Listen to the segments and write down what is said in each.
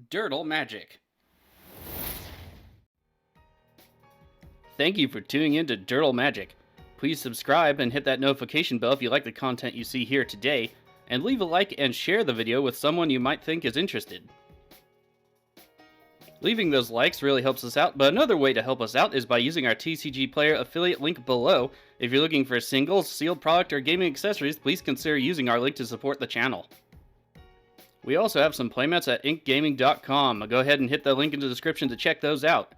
Dirtle Magic. Thank you for tuning in to Dirtle Magic. Please subscribe and hit that notification bell if you like the content you see here today, and leave a like and share the video with someone you might think is interested. Leaving those likes really helps us out, but another way to help us out is by using our TCG Player affiliate link below. If you're looking for singles, sealed product, or gaming accessories, please consider using our link to support the channel. We also have some playmats at inkgaming.com. Go ahead and hit the link in the description to check those out.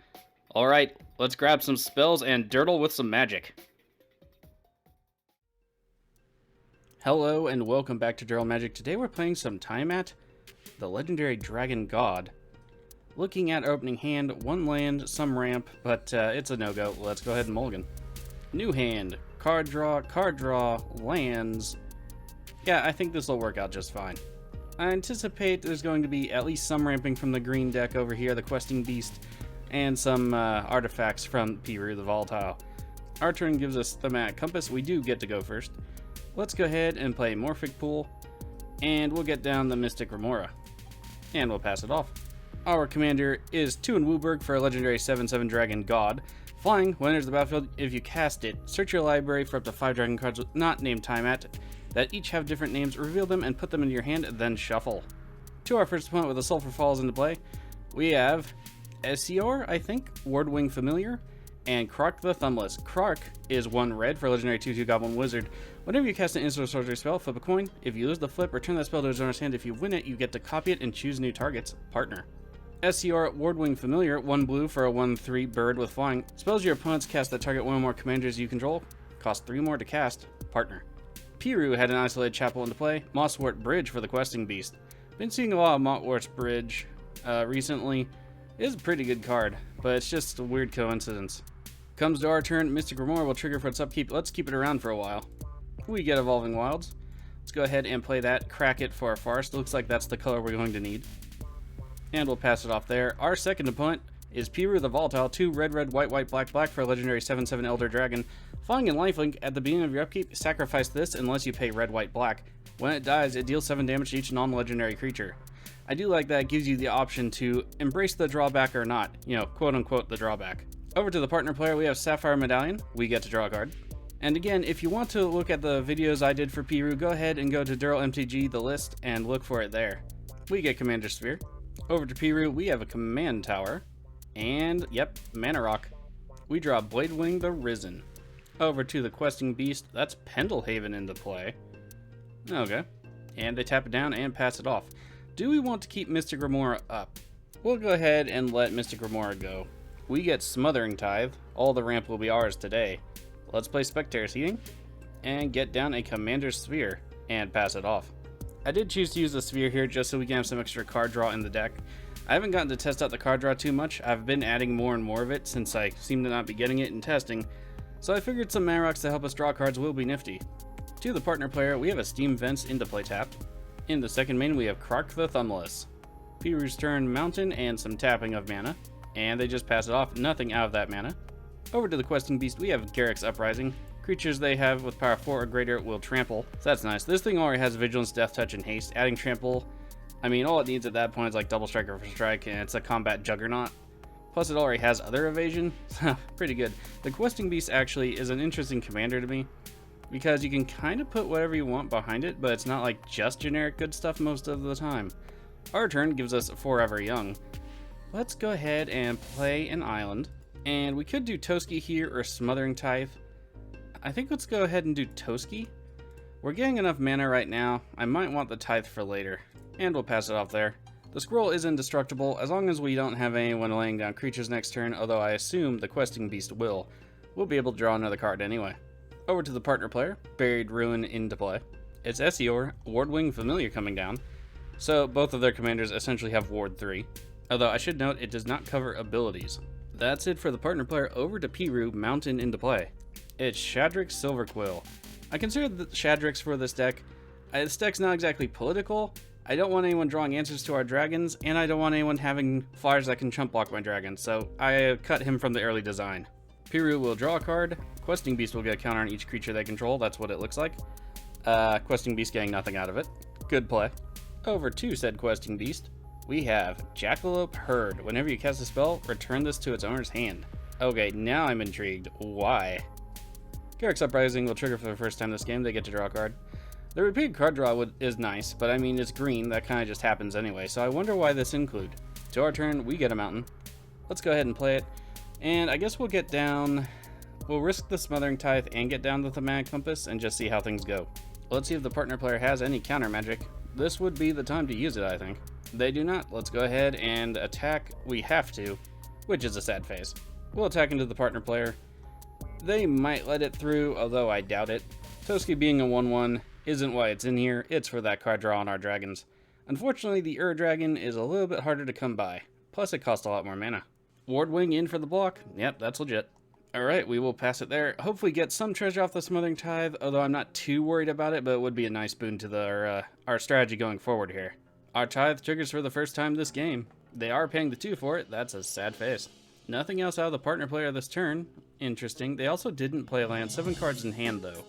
Alright, let's grab some spells and dirtle with some magic. Hello and welcome back to Dirtle Magic. Today we're playing some Tiamat, the legendary dragon god. Looking at opening hand, one land, some ramp, but it's a no-go. Let's go ahead and mulligan. New hand, card draw, lands. Yeah, I think this will work out just fine. I anticipate there's going to be at least some ramping from the green deck over here, the Questing Beast, and some artifacts from Piru, the Volatile. Our turn gives us Thematic Compass. We do get to go first. Let's go ahead and play Morphic Pool, and we'll get down the Mystic Remora. And we'll pass it off. Our commander is Tuin Wooburg for a legendary 7/7 Dragon God. Flying, when enters the battlefield, if you cast it, search your library for up to 5 dragon cards not named Tiamat that each have different names, reveal them and put them into your hand, then shuffle. To our first opponent with a Sulphur Falls into play, we have Krark-Esior, I think, Wardwing Familiar, and Krark the Thumbless. Krark is 1 red for a legendary 2/2 Goblin Wizard. Whenever you cast an instant or sorcery spell, flip a coin. If you lose the flip, return that spell to its owner's hand. If you win it, you get to copy it and choose new targets. Partner. Krark-Esior, Wardwing Familiar, 1 blue for a 1/3 bird with flying. Spells your opponents cast that target one or more commanders you control. Cost 3 more to cast. Partner. Piru had an isolated chapel into play. Mosswort Bridge for the Questing Beast. Been seeing a lot of Mosswort's Bridge recently. It is a pretty good card, but it's just a weird coincidence. Comes to our turn, Mystic Remora will trigger for its upkeep. Let's keep it around for a while. We get Evolving Wilds. Let's go ahead and play that. Crack it for a Forest. Looks like that's the color we're going to need. And we'll pass it off there. Our second opponent is Piru the Volatile, 2 red, white, black for a legendary 7/7 Elder Dragon. Flying in lifelink, at the beginning of your upkeep, sacrifice this unless you pay red, white, black. When it dies, it deals 7 damage to each non-legendary creature. I do like that. It gives you the option to embrace the drawback or not. You know, quote unquote, the drawback. Over to the partner player, we have Sapphire Medallion. We get to draw a card. And again, if you want to look at the videos I did for Piru, go ahead and go to Dirtle MTG, the list, and look for it there. We get Commander Sphere. Over to Piru, we have a Command Tower. And, yep, Mana Rock. We draw Bladewing the Risen. Over to the Questing Beast, that's Pendelhaven into play. Okay. And they tap it down and pass it off. Do we want to keep Mystic Remora up? We'll go ahead and let Mystic Remora go. We get Smothering Tithe. All the ramp will be ours today. Let's play Spectator's Heating and get down a Commander's Sphere and pass it off. I did choose to use the Sphere here just so we can have some extra card draw in the deck. I haven't gotten to test out the card draw too much. I've been adding more and more of it since I seem to not be getting it in testing, so I figured some Mana Rocks to help us draw cards will be nifty. To the partner player, we have a Steam Vents into play tapped. In the second main, we have Krark the Thumbless. Piru's turn, Mountain, and some tapping of mana, and they just pass it off, nothing out of that mana. Over to the Questing Beast, we have Garruk's Uprising. Creatures they have with power 4 or greater will trample, so that's nice. This thing already has Vigilance, Death Touch, and Haste. Adding Trample, I mean, all it needs at that point is like Double Strike or Strike, and it's a combat juggernaut. Plus, it already has other evasion, so pretty good. The Questing Beast actually is an interesting commander to me, because you can kind of put whatever you want behind it, but it's not like just generic good stuff most of the time. Our turn gives us Forever Young. Let's go ahead and play an island, and we could do Toski here or Smothering Tithe. I think let's go ahead and do Toski. We're getting enough mana right now. I might want the Tithe for later, and we'll pass it off there. The scroll is indestructible as long as we don't have anyone laying down creatures next turn, although I assume the Questing Beast will. We'll be able to draw another card anyway. Over to the partner player, Buried Ruin into play. It's Krark-Esior, Wardwing Familiar coming down, so both of their commanders essentially have Ward 3. Although I should note it does not cover abilities. That's it for the partner player. Over to Piru, Mountain into play. It's Shadrix Silverquill. I consider the Shadrix for this deck. This deck's not exactly political. I don't want anyone drawing answers to our dragons, and I don't want anyone having flyers that can chump block my dragons, so I cut him from the early design. Piru will draw a card. Questing Beast will get a counter on each creature they control. That's what it looks like. Questing Beast getting nothing out of it. Good play. Over to said Questing Beast. We have Jackalope Herd. Whenever you cast a spell, return this to its owner's hand. Okay, now I'm intrigued. Why? Krark's Uprising will trigger for the first time this game. They get to draw a card. The repeated card draw is nice, but I mean, it's green. That kind of just happens anyway, so I wonder why this include. To our turn, we get a mountain. Let's go ahead and play it. And I guess we'll get down... We'll risk the Smothering Tithe and get down the Thematic Compass and just see how things go. Let's see if the partner player has any counter magic. This would be the time to use it, I think. They do not. Let's go ahead and attack. We have to, which is a sad face. We'll attack into the partner player. They might let it through, although I doubt it. Toski being a 1/1 isn't why it's in here. It's for that card draw on our dragons. Unfortunately, the Dragon is a little bit harder to come by. Plus, it costs a lot more mana. Wardwing in for the block. Yep, that's legit. Alright, we will pass it there. Hopefully get some treasure off the Smothering Tithe, although I'm not too worried about it, but it would be a nice boon to our strategy going forward here. Our Tithe triggers for the first time this game. They are paying the 2 for it. That's a sad face. Nothing else out of the partner player this turn. Interesting. They also didn't play land. 7 cards in hand, though.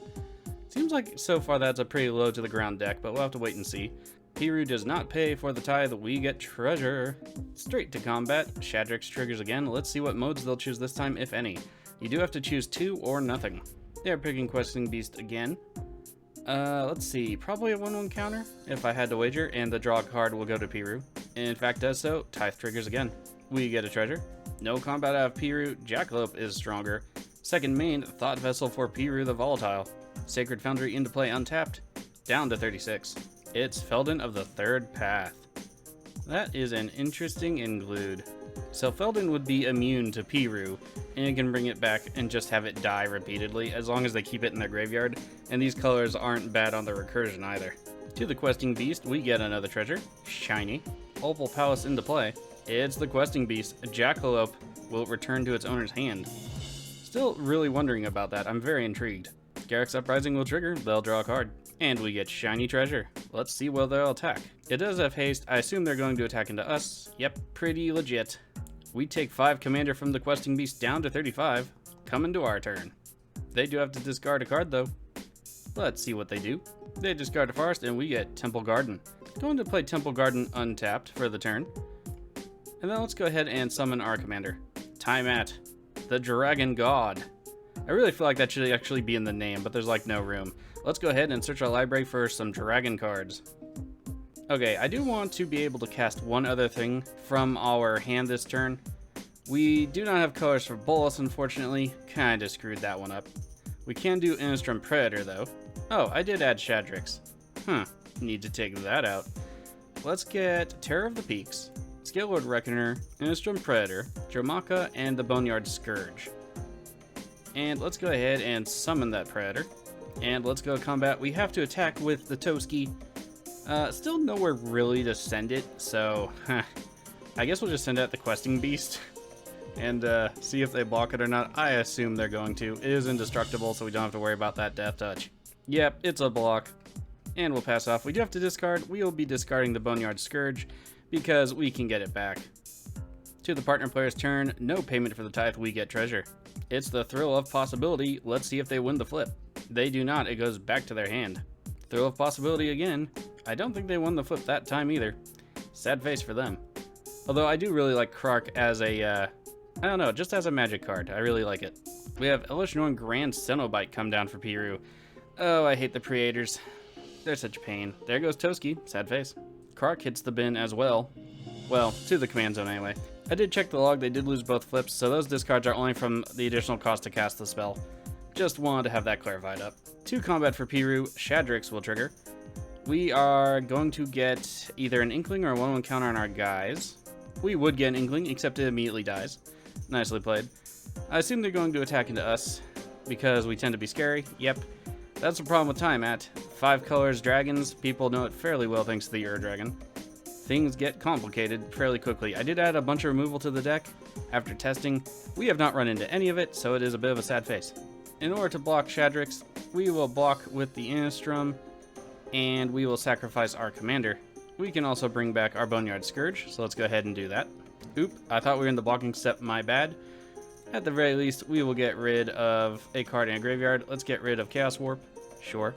Seems like so far that's a pretty low to the ground deck, but we'll have to wait and see. Piru does not pay for the Tithe. We get treasure. Straight to combat. Shadrix triggers again. Let's see what modes they'll choose this time, if any. You do have to choose 2 or nothing. They're picking Questing Beast again. Let's see. Probably a 1/1 counter, if I had to wager, and the draw card will go to Piru. In fact, does so. Tithe triggers again. We get a treasure. No combat out of Piru. Jackalope is stronger. Second main, Thought Vessel for Piru the Volatile. Sacred Foundry into play untapped. Down to 36. It's Felden of the Third Path. That is an interesting include. So Felden would be immune to Piru, and you can bring it back and just have it die repeatedly, as long as they keep it in their graveyard, and these colors aren't bad on the recursion either. To the Questing Beast, we get another treasure. Shiny. Opal Palace into play. It's the Questing Beast. Jackalope will return to its owner's hand. Still really wondering about that. I'm very intrigued. Krark's Uprising will trigger. They'll draw a card. And we get shiny treasure. Let's see where they'll attack. It does have haste. I assume they're going to attack into us. Yep, pretty legit. We take 5 commander from the Questing Beast down to 35. Coming to our turn. They do have to discard a card though. Let's see what they do. They discard a forest and we get Temple Garden. Going to play Temple Garden untapped for the turn. And then let's go ahead and summon our commander. Tiamat, the Dragon God. I really feel like that should actually be in the name, but there's like no room. Let's go ahead and search our library for some dragon cards. Okay, I do want to be able to cast one other thing from our hand this turn. We do not have colors for Bolas, unfortunately. Kinda screwed that one up. We can do Innistrad Predator, though. Oh, I did add Shadrix. Need to take that out. Let's get Terror of the Peaks, Scalelord Reckoner, Innistrad Predator, Dromaka, and the Boneyard Scourge. And let's go ahead and summon that Predator. And let's go combat. We have to attack with the Toski. Still nowhere really to send it, so I guess we'll just send out the Questing Beast and see if they block it or not. I assume they're going to. It is indestructible, so we don't have to worry about that Death Touch. Yep, it's a block. And we'll pass off. We do have to discard. We will be discarding the Boneyard Scourge because we can get it back. To the partner player's turn, no payment for the Tithe, we get treasure. It's the Thrill of Possibility. Let's see if they win the flip. They do not. It goes back to their hand. Thrill of Possibility again. I don't think they won the flip that time either. Sad face for them. Although I do really like Krark as a, I don't know, just as a magic card. I really like it. We have Elish Norn Grand Cenobite come down for Piru. Oh, I hate the Creators. They're such a pain. There goes Toski. Sad face. Krark hits the bin as well. Well, to the command zone anyway. I did check the log. They did lose both flips, so those discards are only from the additional cost to cast the spell. Just wanted to have that clarified up. 2 combat for Piru. Shadrix will trigger. We are going to get either an Inkling or a 1/1 counter on our guys. We would get an Inkling, except it immediately dies. Nicely played. I assume they're going to attack into us, because we tend to be scary. Yep. That's the problem with Tiamat. 5 colors, dragons. People know it fairly well thanks to the Dragon. Things get complicated fairly quickly. I did add a bunch of removal to the deck. After testing, we have not run into any of it, so it is a bit of a sad face. In order to block Shadrix, we will block with the Innistrad, and we will sacrifice our commander. We can also bring back our Boneyard Scourge, so let's go ahead and do that. Oop, I thought we were in the blocking step, my bad. At the very least, we will get rid of a card in a graveyard. Let's get rid of Chaos Warp, sure.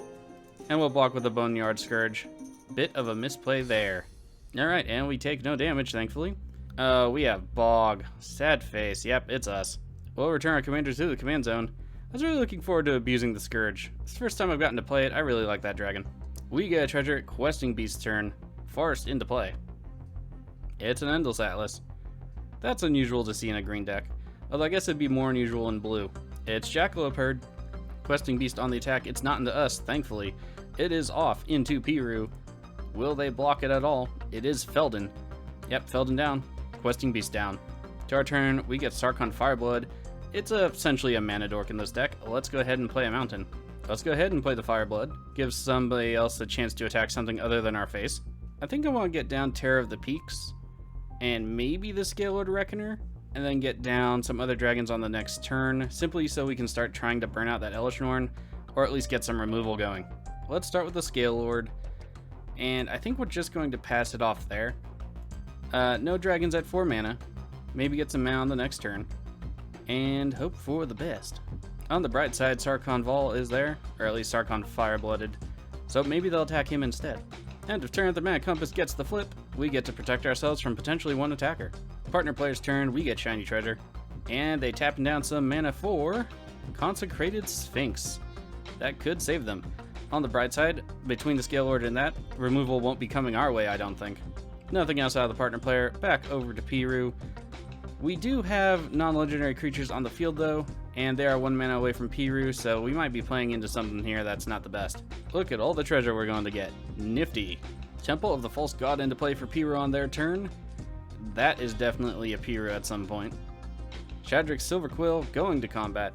And we'll block with the Boneyard Scourge. Bit of a misplay there. Alright, and we take no damage, thankfully. We have Bog. Sad face. Yep, it's us. We'll return our commanders to the command zone. I was really looking forward to abusing the Scourge. It's the first time I've gotten to play it. I really like that dragon. We get a treasure. Questing Beast's turn. Forest into play. It's an Endless Atlas. That's unusual to see in a green deck, although I guess it'd be more unusual in blue. It's Jackalope Herd. Questing Beast on the attack. It's not into us, thankfully. It is off into Piru. Will they block it at all? It is Felden. Yep, Felden down. Questing Beast down. To our turn, we get Sarkhan Fireblood. It's essentially a mana dork in this deck. Let's go ahead and play a mountain. Let's go ahead and play the Fireblood. Give somebody else a chance to attack something other than our face. I think I want to get down Terror of the Peaks, and maybe the Scalelord Reckoner, and then get down some other dragons on the next turn, simply so we can start trying to burn out that Elesh Norn, or at least get some removal going. Let's start with the Scalelord, and I think we're just going to pass it off there. No dragons at 4 mana. Maybe get some mana on the next turn, and hope for the best. On the bright side, Sarkhan Vol is there, or at least Sarkhan Fireblooded, so maybe they'll attack him instead. End of turn, the Mana Compass gets the flip. We get to protect ourselves from potentially one attacker. Partner player's turn, we get Shiny Treasure. And they tapping down some mana for Consecrated Sphinx. That could save them. On the bright side, between the Scalelord and that, removal won't be coming our way, I don't think. Nothing else out of the partner player. Back over to Piru. We do have non-legendary creatures on the field though, and they are 1 mana away from Piru, so we might be playing into something here that's not the best. Look at all the treasure we're going to get. Nifty. Temple of the False God into play for Piru on their turn. That is definitely a Piru at some point. Shadrick's Silver Quill going to combat.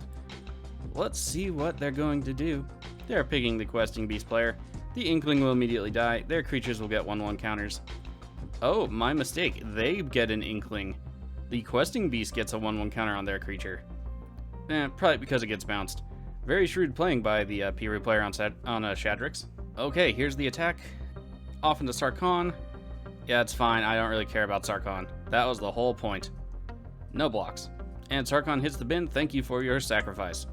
Let's see what they're going to do. They're picking the Questing Beast player. The Inkling will immediately die. Their creatures will get 1/1 counters. Oh, my mistake. They get an Inkling. The Questing Beast gets a 1/1 counter on their creature. Probably because it gets bounced. Very shrewd playing by the Piru player on Shadrick's. Okay, here's the attack. Off into Sarkhan. Yeah, it's fine. I don't really care about Sarkhan. That was the whole point. No blocks. And Sarkhan hits the bin. Thank you for your sacrifice.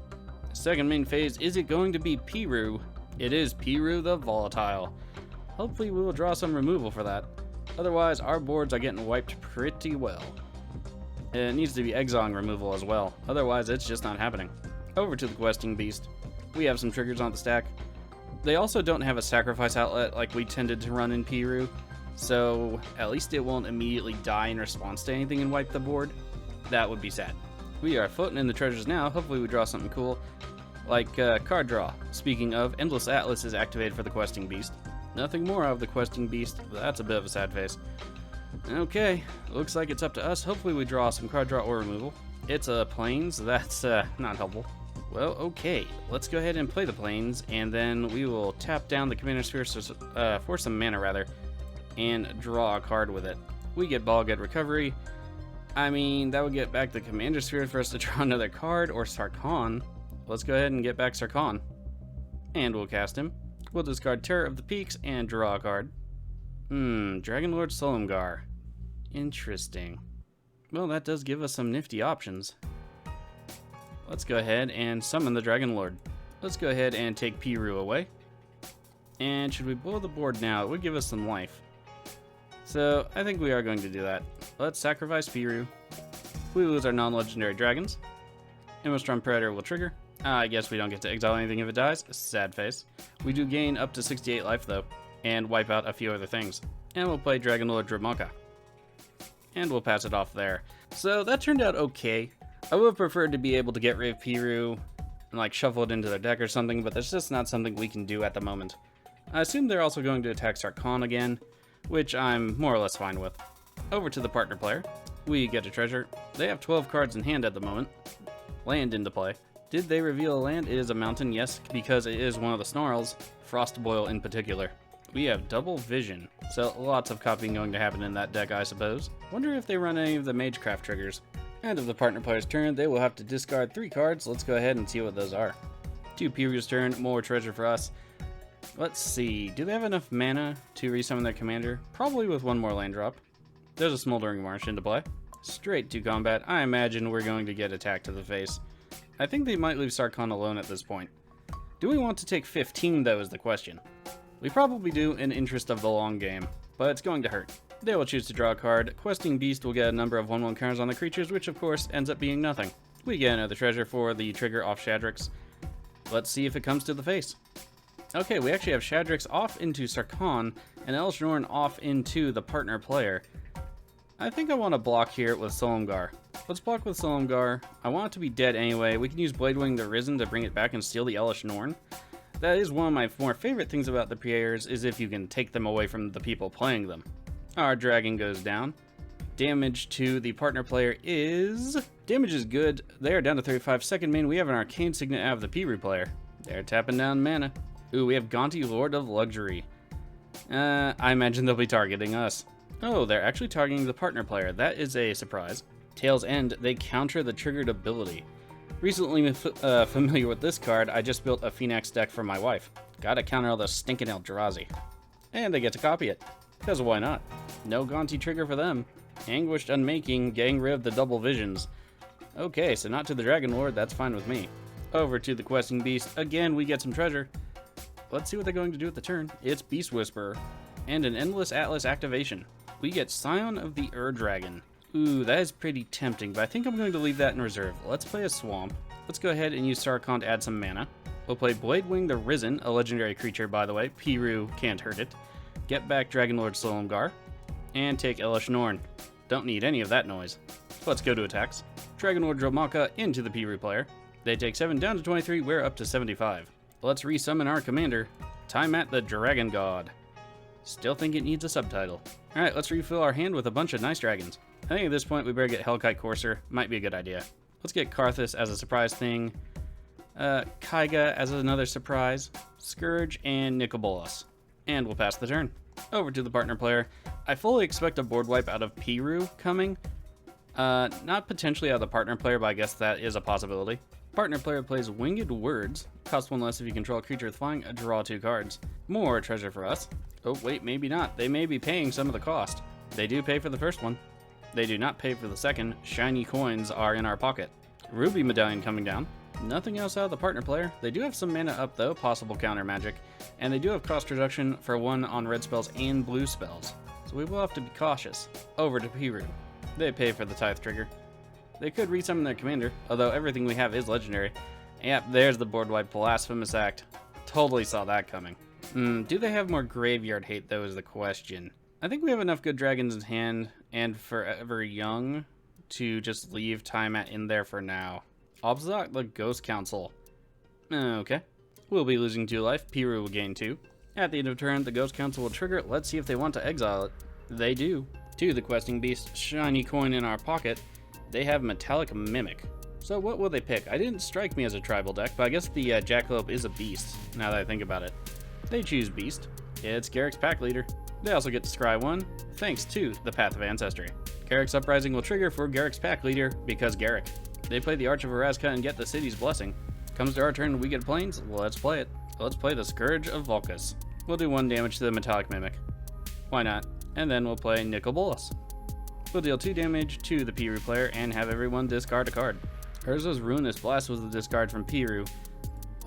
Second main phase, is it going to be Piru? It is Piru the Volatile. Hopefully we will draw some removal for that. Otherwise, our boards are getting wiped pretty well. It needs to be exiling removal as well. Otherwise, it's just not happening. Over to the Questing Beast. We have some triggers on the stack. They also don't have a sacrifice outlet like we tended to run in Piru, so at least it won't immediately die in response to anything and wipe the board. That would be sad. We are floating in the treasures now. Hopefully we draw something cool, like card draw. Speaking of, Endless Atlas is activated for the Questing Beast. Nothing more of the Questing Beast. That's a bit of a sad face. Okay, looks like it's up to us. Hopefully we draw some card draw or removal. It's a Plains. That's not helpful. Well, okay, let's go ahead and play the Plains, and then we will tap down the Commander Sphere for some mana, rather, and draw a card with it. We get Ball, get Recovery. I mean, that would get back the Commander Sphere for us to draw another card, or Sarkhan. Let's go ahead and get back Sarkhan. And we'll cast him. We'll discard Terror of the Peaks and draw a card. Dragonlord Solomgar. Interesting. Well, that does give us some nifty options. Let's go ahead and summon the Dragonlord. Let's go ahead and take Piru away. And should we blow the board now? It would give us some life. So, I think we are going to do that. Let's sacrifice Piru. We lose our non-legendary dragons. Immerstrom Predator will trigger. I guess we don't get to exile anything if it dies. Sad face. We do gain up to 68 life though, and wipe out a few other things. And we'll play Dragonlord Dramonka. And we'll pass it off there. So that turned out okay. I would have preferred to be able to get rid of Piru and like shuffle it into their deck or something, but that's just not something we can do at the moment. I assume they're also going to attack Sarkhan again, which I'm more or less fine with. Over to the partner player. We get a treasure. They have 12 cards in hand at the moment. Land into play. Did they reveal a land? It is a mountain, yes, because it is one of the snarls, Frostboil in particular. We have double vision, so lots of copying going to happen in that deck, I suppose. Wonder if they run any of the Magecraft triggers. End of the partner player's turn, they will have to discard 3 cards. Let's go ahead and see what those are. To Piru's turn, more treasure for us. Let's see, do they have enough mana to resummon their commander? Probably with 1 more land drop. There's a Smoldering Marsh into play. Straight to combat. I imagine we're going to get attacked to the face. I think they might leave Sarkhan alone at this point. Do we want to take 15 though is the question. We probably do in interest of the long game, but it's going to hurt. They will choose to draw a card. Questing Beast will get a number of 1/1 counters on the creatures, which of course ends up being nothing. We get another treasure for the trigger off Shadrix. Let's see if it comes to the face. Okay, we actually have Shadrix off into Sarkhan and Elesh Norn off into the partner player. I think I want to block here with Solomgar. Let's block with Solomgar. I want it to be dead anyway. We can use Bladewing the Risen to bring it back and steal the Elesh Norn. That is one of my more favorite things about the players, is if you can take them away from the people playing them. Our dragon goes down. Damage to the partner player is... Damage is good. They are down to 35. Second main, we have an Arcane Signet out of the Piru player. They're tapping down mana. Ooh, we have Gonti, Lord of Luxury. I imagine they'll be targeting us. Oh, they're actually targeting the partner player. That is a surprise. Tail's End, they counter the triggered ability. Recently familiar with this card, I just built a Phoenix deck for my wife. Gotta counter all the stinking Eldrazi. And they get to copy it. Because why not? No Gonti trigger for them. Anguished Unmaking, getting rid of the double visions. Okay, so not to the Dragon Lord, that's fine with me. Over to the Questing Beast. Again, we get some treasure. Let's see what they're going to do with the turn. It's Beast Whisperer. And an Endless Atlas activation. We get Scion of the Ur-Dragon. Ooh, that is pretty tempting, but I think I'm going to leave that in reserve. Let's play a Swamp. Let's go ahead and use Sarkhan to add some mana. We'll play Bladewing the Risen, a legendary creature, by the way. Piru can't hurt it. Get back Dragon Lord Solomgar. And take Elesh Norn. Don't need any of that noise. Let's go to attacks. Dragon Lord Dromaka into the Piru player. They take 7 down to 23, we're up to 75. Let's resummon our commander, Tiamat the Dragon God. Still think it needs a subtitle. Alright, let's refill our hand with a bunch of nice dragons. I think at this point we better get Hellkite Courser. Might be a good idea. Let's get Karthus as a surprise thing. Kaiga as another surprise. Scourge and Nicobolas. And we'll pass the turn. Over to the partner player. I fully expect a board wipe out of Piru coming. Not potentially out of the partner player, but I guess that is a possibility. Partner player plays Winged Words. Cost 1 less if you control a creature with flying. Draw 2 cards. More treasure for us. Oh, wait, maybe not. They may be paying some of the cost. They do pay for the first one. They do not pay for the second. Shiny coins are in our pocket. Ruby Medallion coming down. Nothing else out of the partner player. They do have some mana up though, possible counter magic. And they do have cost reduction for 1 on red spells and blue spells. So we will have to be cautious. Over to Piru. They pay for the Tithe trigger. They could resummon their commander, although everything we have is legendary. Yep, there's the board wipe, Blasphemous Act. Totally saw that coming. Do they have more graveyard hate though is the question. I think we have enough good dragons in hand and Forever Young to just leave Tiamat in there for now. Obzak the Ghost Council. Okay. We'll be losing 2 life. Piru will gain 2. At the end of turn, the Ghost Council will trigger. Let's see if they want to exile it. They do. To the Questing Beast, shiny coin in our pocket. They have Metallic Mimic. So what will they pick? I didn't strike me as a tribal deck, but I guess the Jackalope is a beast, now that I think about it. They choose Beast. It's Garrick's pack leader. They also get to scry 1, thanks to the Path of Ancestry. Garrick's Uprising will trigger for Garrick's pack leader, because Garrick. They play the Arch of Erazka and get the city's blessing. Comes to our turn and we get planes, let's play it. Let's play the Scourge of Vulcus. We'll do 1 damage to the Metallic Mimic. Why not? And then we'll play Nicobolas. We'll deal 2 damage to the Piru player and have everyone discard a card. Urza's Ruinous Blast was the discard from Piru.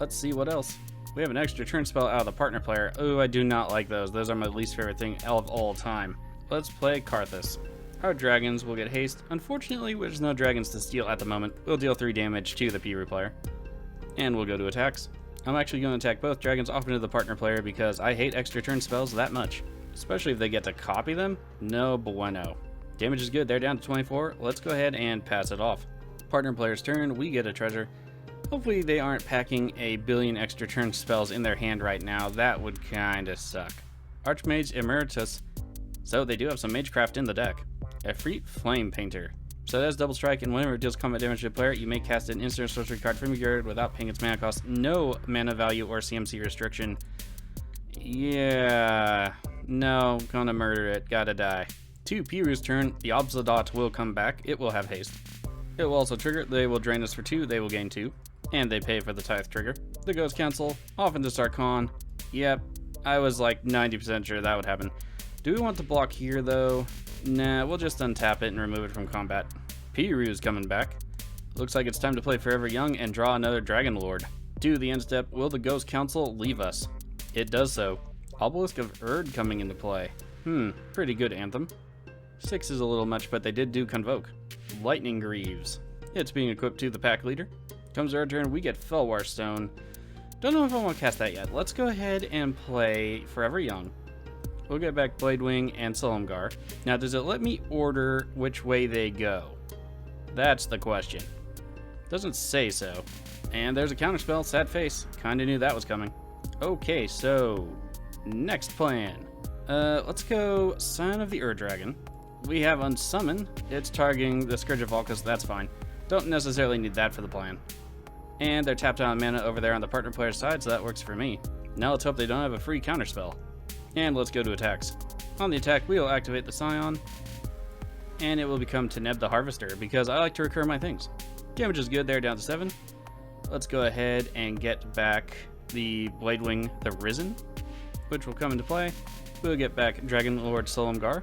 Let's see what else. We have an extra turn spell out of the partner player. Oh, I do not like those. Those are my least favorite thing of all time. Let's play Karthus. Our dragons will get haste. Unfortunately, there's no dragons to steal at the moment. We'll deal 3 damage to the Piru player. And we'll go to attacks. I'm actually going to attack both dragons off into the partner player because I hate extra turn spells that much. Especially if they get to copy them. No bueno. Damage is good. They're down to 24. Let's go ahead and pass it off. Partner player's turn. We get a treasure. Hopefully they aren't packing a billion extra turn spells in their hand right now. That would kinda suck. Archmage Emeritus. So they do have some Magecraft in the deck. Efreet Flame Painter. So it has double strike, and whenever it deals combat damage to a player, you may cast an instant sorcery card from your graveyard without paying its mana cost. No mana value or CMC restriction. Yeah. No, gonna murder it. Gotta die. To Piru's turn, the Obzadot will come back. It will have haste. It will also trigger. They will drain us for 2. They will gain 2. And they pay for the Tithe trigger. The Ghost Council, off into Sarkhan. Yep, I was like 90% sure that would happen. Do we want to block here though? Nah, we'll just untap it and remove it from combat. Piru's coming back. Looks like it's time to play Forever Young and draw another Dragon Lord. Do the end step. Will the Ghost Council leave us? It does so. Obelisk of Erd coming into play. Pretty good anthem. 6 is a little much, but they did do Convoke. Lightning Greaves. It's being equipped to the pack leader. Comes our turn, we get Felwar Stone. Don't know if I want to cast that yet. Let's go ahead and play Forever Young. We'll get back Bladewing and Silumgar. Now, does it let me order which way they go? That's the question. Doesn't say so. And there's a counterspell, sad face. Kinda knew that was coming. Okay, so next plan. Let's go Scion of the Ur-Dragon. We have Unsummon. It's targeting the Scourge of Valkus, that's fine. Don't necessarily need that for the plan. And they're tapped on mana over there on the partner player's side, so that works for me. Now let's hope they don't have a free counterspell. And let's go to attacks. On the attack, we will activate the Scion, and it will become Teneb the Harvester, because I like to recur my things. Damage is good there, down to 7. Let's go ahead and get back the Bladewing the Risen, which will come into play. We'll get back Dragon Lord Silumgar,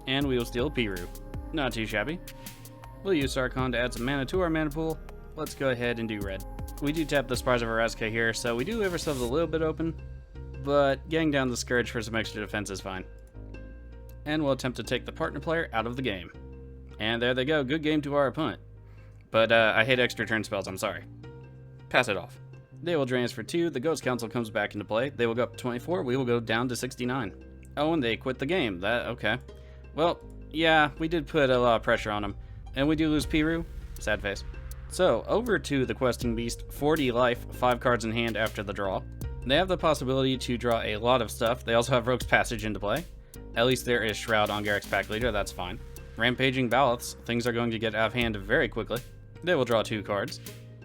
and we will steal Piru. Not too shabby. We'll use Sarkhan to add some mana to our mana pool. Let's go ahead and do red. We do tap the Spires of Araska here, so we do leave ourselves a little bit open, but getting down the Scourge for some extra defense is fine. And we'll attempt to take the partner player out of the game. And there they go, good game to our opponent. But I hate extra turn spells, I'm sorry. Pass it off. They will drain us for 2, the Ghost Council comes back into play. They will go up to 24, we will go down to 69. Oh, and they quit the game, okay. Well, yeah, we did put a lot of pressure on them. And we do lose Piru, sad face. So, over to the Questing Beast, 40 life, 5 cards in hand after the draw. They have the possibility to draw a lot of stuff. They also have Rogue's Passage into play. At least there is Shroud on Garrick's pack leader, that's fine. Rampaging Valiths, things are going to get out of hand very quickly. They will draw 2 cards.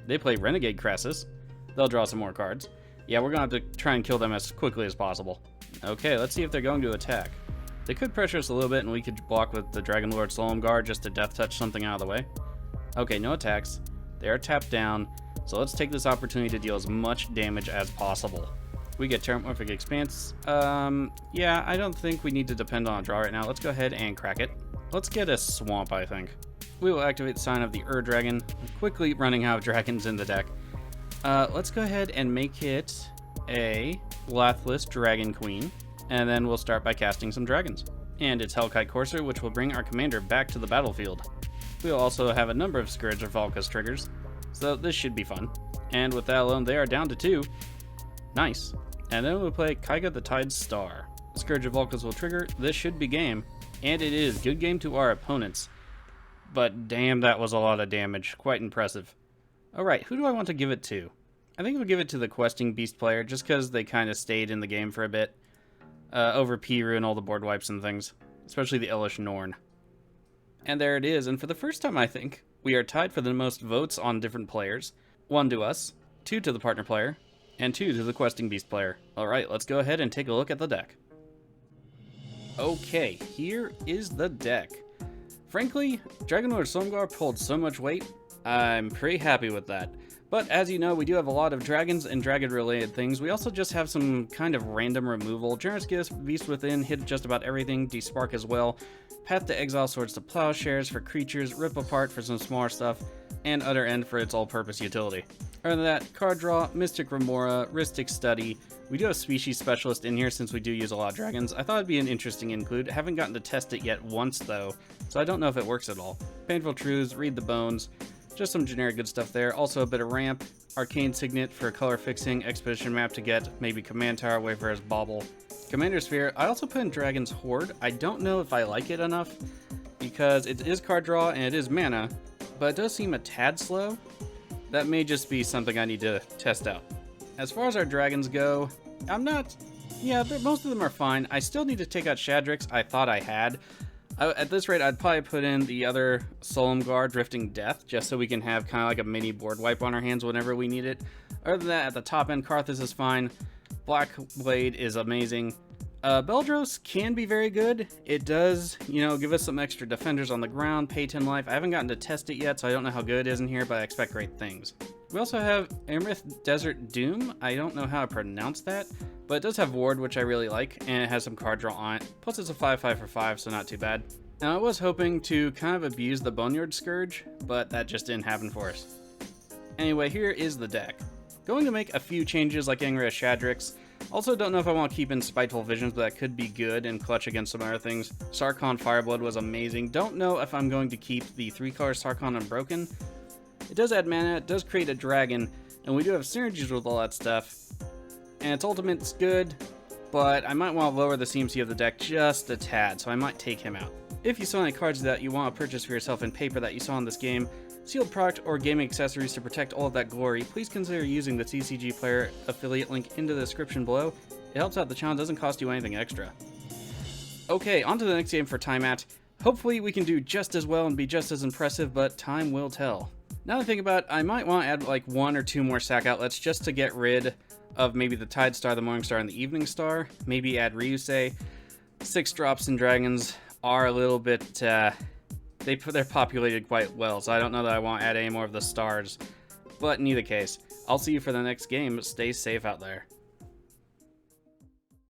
They play Renegade Crassus. They'll draw some more cards. Yeah, we're going to have to try and kill them as quickly as possible. Okay, let's see if they're going to attack. They could pressure us a little bit, and we could block with the Dragon Lord Silumgar just to death touch something out of the way. Okay, no attacks. They are tapped down, so let's take this opportunity to deal as much damage as possible. We get Terramorphic Expanse. Yeah, I don't think we need to depend on a draw right now. Let's go ahead and crack it. Let's get a Swamp, I think. We will activate the Sign of the Ur-Dragon, quickly running out of dragons in the deck. Let's go ahead and make it a Lathless Dragon Queen, and then we'll start by casting some dragons. And it's Hellkite Courser, which will bring our commander back to the battlefield. We'll also have a number of Scourge of Valkus triggers, so this should be fun. And with that alone, they are down to 2. Nice. And then we'll play Kaiga the Tide Star. Scourge of Valkus will trigger. This should be game. And it is. Good game to our opponents. But damn, that was a lot of damage. Quite impressive. Alright, who do I want to give it to? I think we'll give it to the Questing Beast player, just because they kind of stayed in the game for a bit. Over Piru and all the board wipes and things. Especially the Elish Norn. And there it is, and for the first time I think, we are tied for the most votes on different players. 1 to us, 2 to the partner player, and 2 to the Questing Beast player. Alright, let's go ahead and take a look at the deck. Okay, here is the deck. Frankly, Dragon Lord Silumgar pulled so much weight, I'm pretty happy with that. But as you know, we do have a lot of dragons and dragon-related things. We also just have some kind of random removal. Generous Gift, Beast Within, hit just about everything, Despark as well. Path to Exile, Swords to Plowshares for creatures, Rip Apart for some smaller stuff, and Utter End for its all-purpose utility. Other than that, Card Draw, Mystic Remora, Rhystic Study. We do have Species Specialist in here since we do use a lot of dragons. I thought it'd be an interesting include. Haven't gotten to test it yet once though, so I don't know if it works at all. Painful Truths, Read the Bones. Just some generic good stuff there. Also a bit of ramp, Arcane Signet for color fixing, Expedition Map to get maybe Command Tower, Wayfarer's Bauble. Commander Sphere, I also put in Dragon's Horde. I don't know if I like it enough because it is card draw and it is mana, but it does seem a tad slow. That may just be something I need to test out. As far as our dragons go, most of them are fine. I still need to take out Shadrix. I thought I had. At this rate, I'd probably put in the other Silumgar, Drifting Death, just so we can have kind of like a mini board wipe on our hands whenever we need it. Other than that, at the top end, Karthus is fine. Black Blade is amazing. Beldros can be very good. It does, give us some extra defenders on the ground, pay 10 life. I haven't gotten to test it yet, so I don't know how good it is in here, but I expect great things. We also have Amrith Desert Doom. I don't know how to pronounce that, but it does have Ward, which I really like, and it has some card draw on it. Plus it's a 5/5 for 5, so not too bad. Now I was hoping to kind of abuse the Boneyard Scourge, but that just didn't happen for us. Anyway, here is the deck. Going to make a few changes like getting rid of Shadrix. Also, don't know if I want to keep in Spiteful Visions, but that could be good and clutch against some other things. Sarkhan Fireblood was amazing. Don't know if I'm going to keep the 3-color Sarkhan Unbroken. It does add mana, it does create a dragon, and we do have synergies with all that stuff. And its ultimate's good, but I might want to lower the CMC of the deck just a tad, so I might take him out. If you saw any cards that you want to purchase for yourself in paper that you saw in this game, sealed product, or gaming accessories to protect all of that glory, please consider using the TCG Player affiliate link in the description below. It helps out the channel, doesn't cost you anything extra. Okay, on to the next game for Tiamat. Hopefully we can do just as well and be just as impressive, but time will tell. Now that I think about it, I might want to add like 1 or 2 more sack outlets just to get rid of maybe the Tide Star, the Morning Star, and the Evening Star. Maybe add Ryusei. 6 drops in dragons are a little bit, they're populated quite well, so I don't know that I want to add any more of the stars. But in either case, I'll see you for the next game. Stay safe out there.